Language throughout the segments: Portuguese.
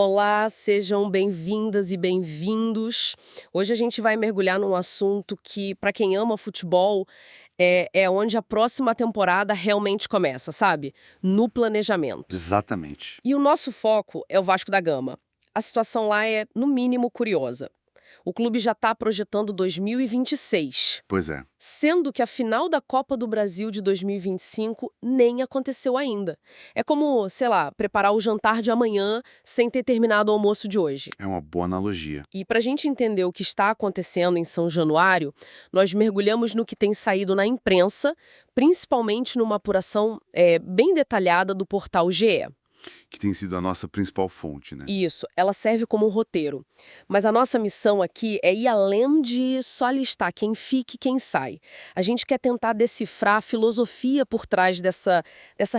Olá, sejam bem-vindas e bem-vindos. Hoje a gente vai mergulhar num assunto que, para quem ama futebol, é onde a próxima temporada realmente começa, sabe? No planejamento. Exatamente. E o nosso foco é o Vasco da Gama. A situação lá é, no mínimo, curiosa. O clube já está projetando 2026. Pois é. Sendo que a final da Copa do Brasil de 2025 nem aconteceu ainda. É como, sei lá, preparar o jantar de amanhã sem ter terminado o almoço de hoje. É uma boa analogia. E para a gente entender o que está acontecendo em São Januário, nós mergulhamos no que tem saído na imprensa, principalmente numa apuração bem detalhada do portal GE. Que tem sido a nossa principal fonte, né? Isso, ela serve como um roteiro. Mas a nossa missão aqui é ir além de só listar quem fica e quem sai. A gente quer tentar decifrar a filosofia por trás dessa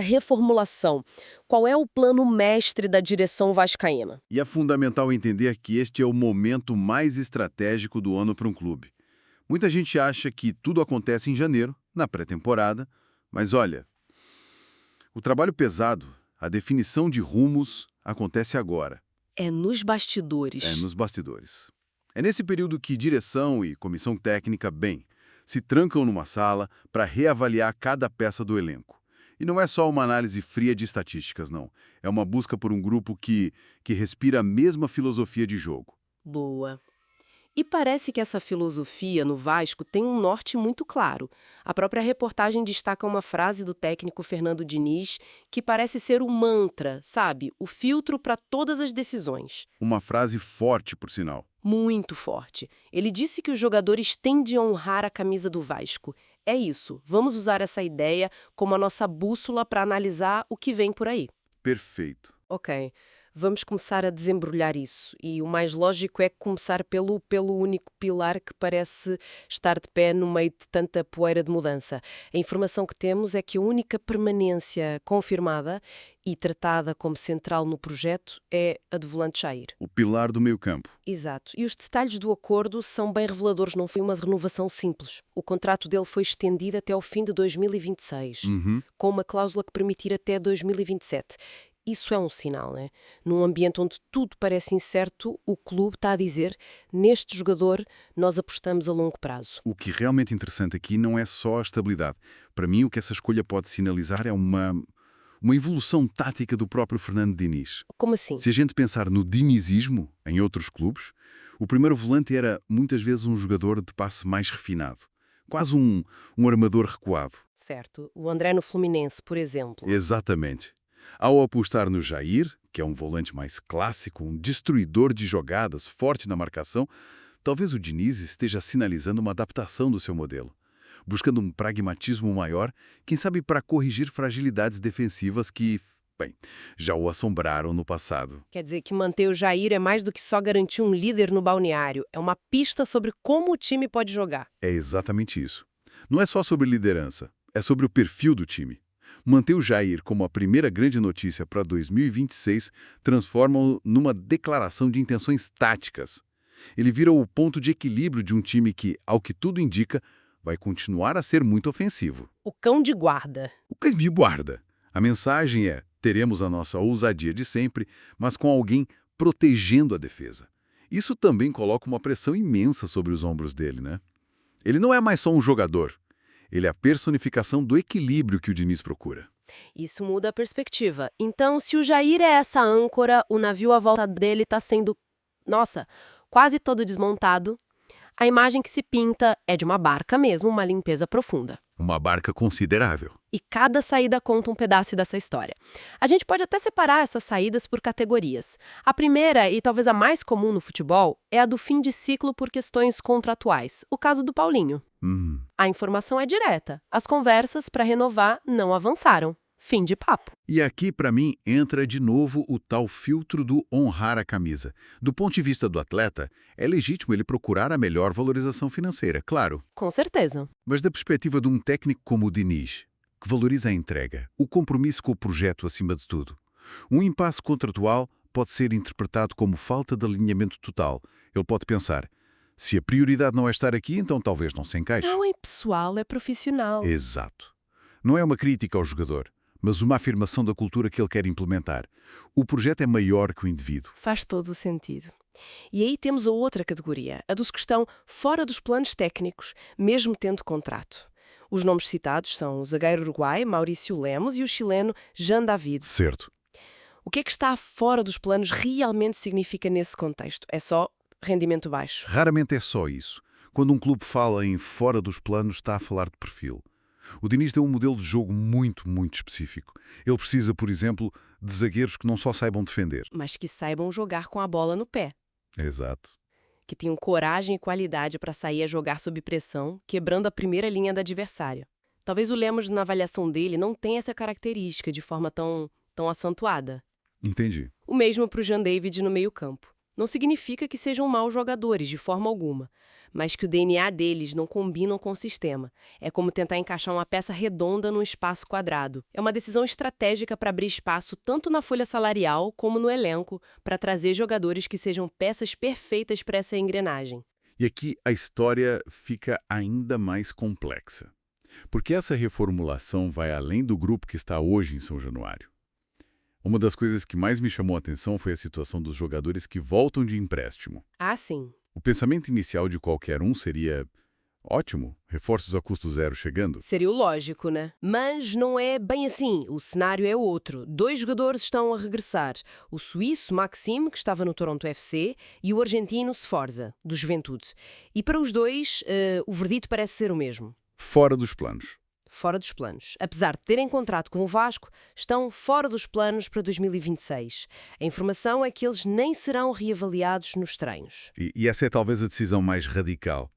reformulação. Qual é o plano mestre da direção vascaína? E é fundamental entender que este é o momento mais estratégico do ano para um clube. Muita gente acha que tudo acontece em janeiro, na pré-temporada, mas olha, o trabalho pesado, a definição de rumos, acontece agora. É nos bastidores. É nos bastidores. É nesse período que direção e comissão técnica, se trancam numa sala para reavaliar cada peça do elenco. E não é só uma análise fria de estatísticas, não. É uma busca por um grupo que respira a mesma filosofia de jogo. Boa. E parece que essa filosofia no Vasco tem um norte muito claro. A própria reportagem destaca uma frase do técnico Fernando Diniz que parece ser um mantra, sabe? O filtro para todas as decisões. Uma frase forte, por sinal. Muito forte. Ele disse que os jogadores têm de honrar a camisa do Vasco. É isso, vamos usar essa ideia como a nossa bússola para analisar o que vem por aí. Perfeito. Ok, vamos começar a desembrulhar isso. E o mais lógico é começar pelo único pilar que parece estar de pé no meio de tanta poeira de mudança. A informação que temos é que a única permanência confirmada e tratada como central no projeto é a de volante Jair. O pilar do meio-campo. Exato. E os detalhes do acordo são bem reveladores, não foi uma renovação simples. O contrato dele foi estendido até ao fim de 2026, com uma cláusula que permitir até 2027. Isso é um sinal, né? Num ambiente onde tudo parece incerto, o clube está a dizer, neste jogador nós apostamos a longo prazo. O que é realmente interessante aqui não é só a estabilidade. Para mim, o que essa escolha pode sinalizar é uma evolução tática do próprio Fernando Diniz. Como assim? Se a gente pensar no dinizismo em outros clubes, o primeiro volante era muitas vezes um jogador de passe mais refinado. Quase um armador recuado. Certo. O André no Fluminense, por exemplo. Exatamente. Ao apostar no Jair, que é um volante mais clássico, um destruidor de jogadas, forte na marcação, talvez o Diniz esteja sinalizando uma adaptação do seu modelo, buscando um pragmatismo maior, quem sabe para corrigir fragilidades defensivas que, já o assombraram no passado. Quer dizer que manter o Jair é mais do que só garantir um líder no balneário. É uma pista sobre como o time pode jogar. É exatamente isso. Não é só sobre liderança, é sobre o perfil do time. Manter o Jair como a primeira grande notícia para 2026 transforma-o numa declaração de intenções táticas. Ele vira o ponto de equilíbrio de um time que, ao que tudo indica, vai continuar a ser muito ofensivo. O cão de guarda. O cão de guarda. A mensagem é, teremos a nossa ousadia de sempre, mas com alguém protegendo a defesa. Isso também coloca uma pressão imensa sobre os ombros dele, né? Ele não é mais só um jogador. Ele é a personificação do equilíbrio que o Diniz procura. Isso muda a perspectiva. Então, se o Jair é essa âncora, o navio à volta dele está sendo, quase todo desmontado, a imagem que se pinta é de uma barca mesmo, uma limpeza profunda. Uma barca considerável. E cada saída conta um pedaço dessa história. A gente pode até separar essas saídas por categorias. A primeira, e talvez a mais comum no futebol, é a do fim de ciclo por questões contratuais. O caso do Paulinho. A informação é direta. As conversas para renovar não avançaram. Fim de papo. E aqui, para mim, entra de novo o tal filtro do honrar a camisa. Do ponto de vista do atleta, é legítimo ele procurar a melhor valorização financeira, claro. Com certeza. Mas da perspectiva de um técnico como o Diniz, que valoriza a entrega, o compromisso com o projeto acima de tudo, um impasse contratual pode ser interpretado como falta de alinhamento total. Ele pode pensar, se a prioridade não é estar aqui, então talvez não se encaixe. Não é pessoal, é profissional. Exato. Não é uma crítica ao jogador, mas uma afirmação da cultura que ele quer implementar. O projeto é maior que o indivíduo. Faz todo o sentido. E aí temos a outra categoria, a dos que estão fora dos planos técnicos, mesmo tendo contrato. Os nomes citados são o zagueiro uruguai, Maurício Lemos, e o chileno Jean David. Certo. O que é que está fora dos planos realmente significa nesse contexto? É só rendimento baixo? Raramente é só isso. Quando um clube fala em fora dos planos, está a falar de perfil. O Diniz tem um modelo de jogo muito, muito específico. Ele precisa, por exemplo, de zagueiros que não só saibam defender. Mas que saibam jogar com a bola no pé. Exato. Que tenham coragem e qualidade para sair a jogar sob pressão, quebrando a primeira linha do adversário. Talvez o Lemos, na avaliação dele, não tenha essa característica de forma tão acentuada. Entendi. O mesmo para o Jean David no meio-campo. Não significa que sejam maus jogadores, de forma alguma, mas que o DNA deles não combinam com o sistema. É como tentar encaixar uma peça redonda num espaço quadrado. É uma decisão estratégica para abrir espaço tanto na folha salarial como no elenco, para trazer jogadores que sejam peças perfeitas para essa engrenagem. E aqui a história fica ainda mais complexa. Porque essa reformulação vai além do grupo que está hoje em São Januário. Uma das coisas que mais me chamou a atenção foi a situação dos jogadores que voltam de empréstimo. Ah, sim. O pensamento inicial de qualquer um seria: ótimo, reforços a custo zero chegando. Seria o lógico, né? Mas não é bem assim. O cenário é outro. 2 jogadores estão a regressar. O suíço Maxime, que estava no Toronto FC, e o argentino Sforza, do Juventude. E para os dois, o verdito parece ser o mesmo. Fora dos planos. Fora dos planos. Apesar de terem contrato com o Vasco, estão fora dos planos para 2026. A informação é que eles nem serão reavaliados nos treinos. E essa é talvez a decisão mais radical.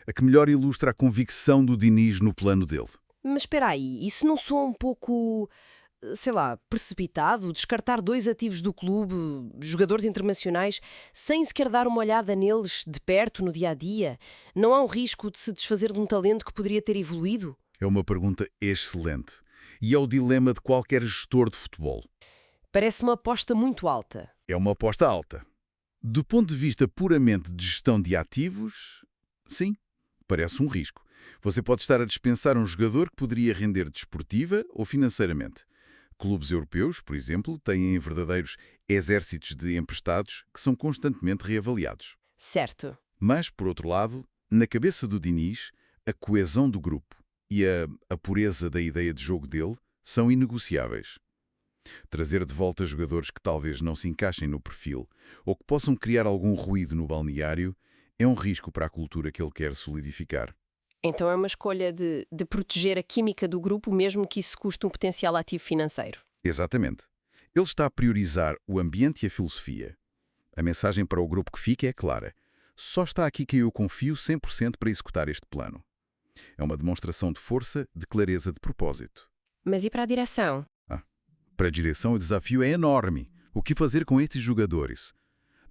A que melhor ilustra a convicção do Diniz no plano dele. Mas espera aí, isso não soa um pouco, sei lá, precipitado? Descartar 2 ativos do clube, jogadores internacionais, sem sequer dar uma olhada neles de perto no dia-a-dia? Não há um risco de se desfazer de um talento que poderia ter evoluído? É uma pergunta excelente. E é o dilema de qualquer gestor de futebol. Parece uma aposta muito alta. É uma aposta alta. Do ponto de vista puramente de gestão de ativos, sim, parece um risco. Você pode estar a dispensar um jogador que poderia render desportiva ou financeiramente. Clubes europeus, por exemplo, têm verdadeiros exércitos de emprestados que são constantemente reavaliados. Certo. Mas, por outro lado, na cabeça do Diniz, a coesão do grupo e a pureza da ideia de jogo dele são inegociáveis. Trazer de volta jogadores que talvez não se encaixem no perfil ou que possam criar algum ruído no balneário é um risco para a cultura que ele quer solidificar. Então é uma escolha de proteger a química do grupo, mesmo que isso custe um potencial ativo financeiro. Exatamente. Ele está a priorizar o ambiente e a filosofia. A mensagem para o grupo que fica é clara. Só está aqui que eu confio 100% para executar este plano. É uma demonstração de força, de clareza de propósito. Mas e para a direção? Para a direção, o desafio é enorme. O que fazer com estes jogadores?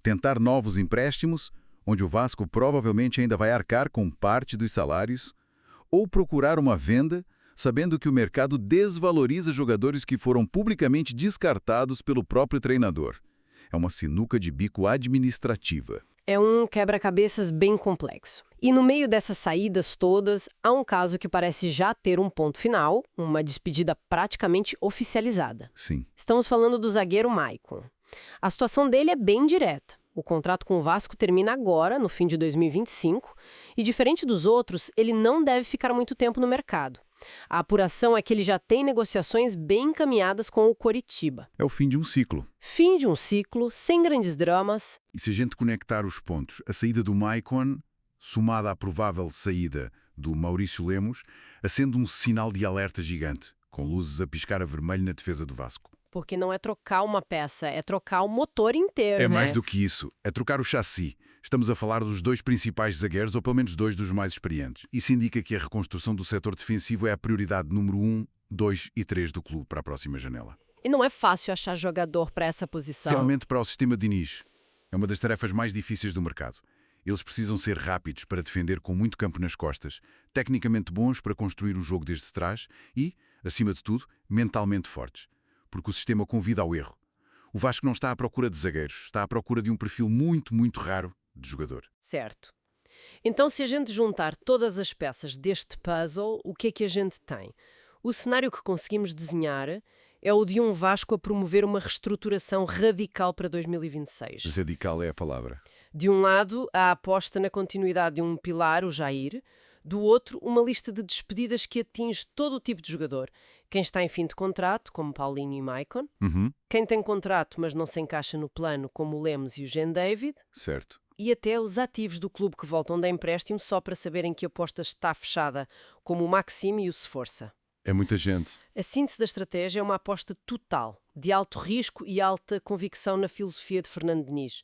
Tentar novos empréstimos, onde o Vasco provavelmente ainda vai arcar com parte dos salários? Ou procurar uma venda, sabendo que o mercado desvaloriza jogadores que foram publicamente descartados pelo próprio treinador? É uma sinuca de bico administrativa. É um quebra-cabeças bem complexo. E no meio dessas saídas todas, há um caso que parece já ter um ponto final, uma despedida praticamente oficializada. Sim. Estamos falando do zagueiro Maicon. A situação dele é bem direta. O contrato com o Vasco termina agora, no fim de 2025, e diferente dos outros, ele não deve ficar muito tempo no mercado. A apuração é que ele já tem negociações bem encaminhadas com o Coritiba. É o fim de um ciclo. Fim de um ciclo, sem grandes dramas. E se a gente conectar os pontos, a saída do Maicon, somada à provável saída do Maurício Lemos, acende um sinal de alerta gigante, com luzes a piscar a vermelho na defesa do Vasco. Porque não é trocar uma peça, é trocar o motor inteiro, É né? mais do que isso, é trocar o chassi. Estamos a falar dos 2 principais zagueiros, ou pelo menos 2 dos mais experientes. Isso indica que a reconstrução do setor defensivo é a prioridade número 1, 2 e 3 do clube para a próxima janela. E não é fácil achar jogador para essa posição. Especialmente para o sistema de Diniz. É uma das tarefas mais difíceis do mercado. Eles precisam ser rápidos para defender com muito campo nas costas, tecnicamente bons para construir o jogo desde trás e, acima de tudo, mentalmente fortes. Porque o sistema convida ao erro. O Vasco não está à procura de zagueiros, está à procura de um perfil muito, muito raro de jogador. Certo. Então, se a gente juntar todas as peças deste puzzle, o que é que a gente tem? O cenário que conseguimos desenhar é o de um Vasco a promover uma reestruturação radical para 2026. Radical é a palavra. De um lado, a aposta na continuidade de um pilar, o Jair. Do outro, uma lista de despedidas que atinge todo o tipo de jogador. Quem está em fim de contrato, como Paulinho e Maicon. Quem tem contrato, mas não se encaixa no plano, como o Lemos e o Jean David. Certo. E até os ativos do clube que voltam de empréstimo só para saberem que a aposta está fechada, como o Maxime e o Sforza. É muita gente. A síntese da estratégia é uma aposta total, de alto risco e alta convicção na filosofia de Fernando Diniz.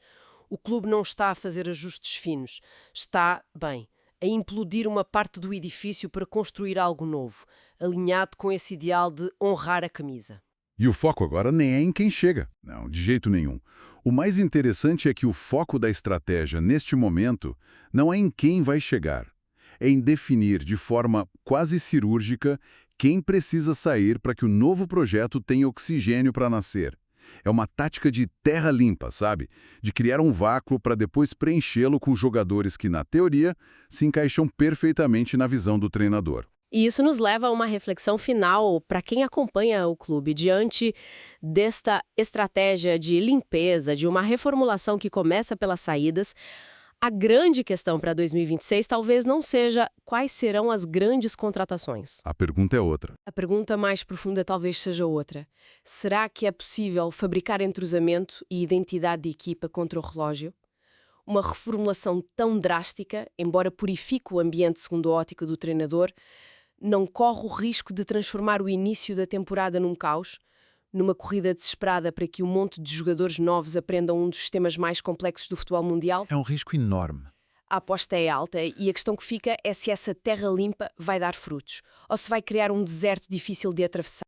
O clube não está a fazer ajustes finos, está, bem, a implodir uma parte do edifício para construir algo novo, alinhado com esse ideal de honrar a camisa. E o foco agora nem é em quem chega. Não, de jeito nenhum. O mais interessante é que o foco da estratégia neste momento não é em quem vai chegar. É em definir de forma quase cirúrgica quem precisa sair para que o novo projeto tenha oxigênio para nascer. É uma tática de terra limpa, sabe? De criar um vácuo para depois preenchê-lo com jogadores que, na teoria, se encaixam perfeitamente na visão do treinador. E isso nos leva a uma reflexão final para quem acompanha o clube diante desta estratégia de limpeza, de uma reformulação que começa pelas saídas. A grande questão para 2026 talvez não seja quais serão as grandes contratações. A pergunta é outra. A pergunta mais profunda talvez seja outra. Será que é possível fabricar entrosamento e identidade de equipa contra o relógio? Uma reformulação tão drástica, embora purifique o ambiente segundo a ótica do treinador, não corre o risco de transformar o início da temporada num caos, numa corrida desesperada para que um monte de jogadores novos aprendam um dos sistemas mais complexos do futebol mundial? É um risco enorme. A aposta é alta e a questão que fica é se essa terra limpa vai dar frutos, ou se vai criar um deserto difícil de atravessar.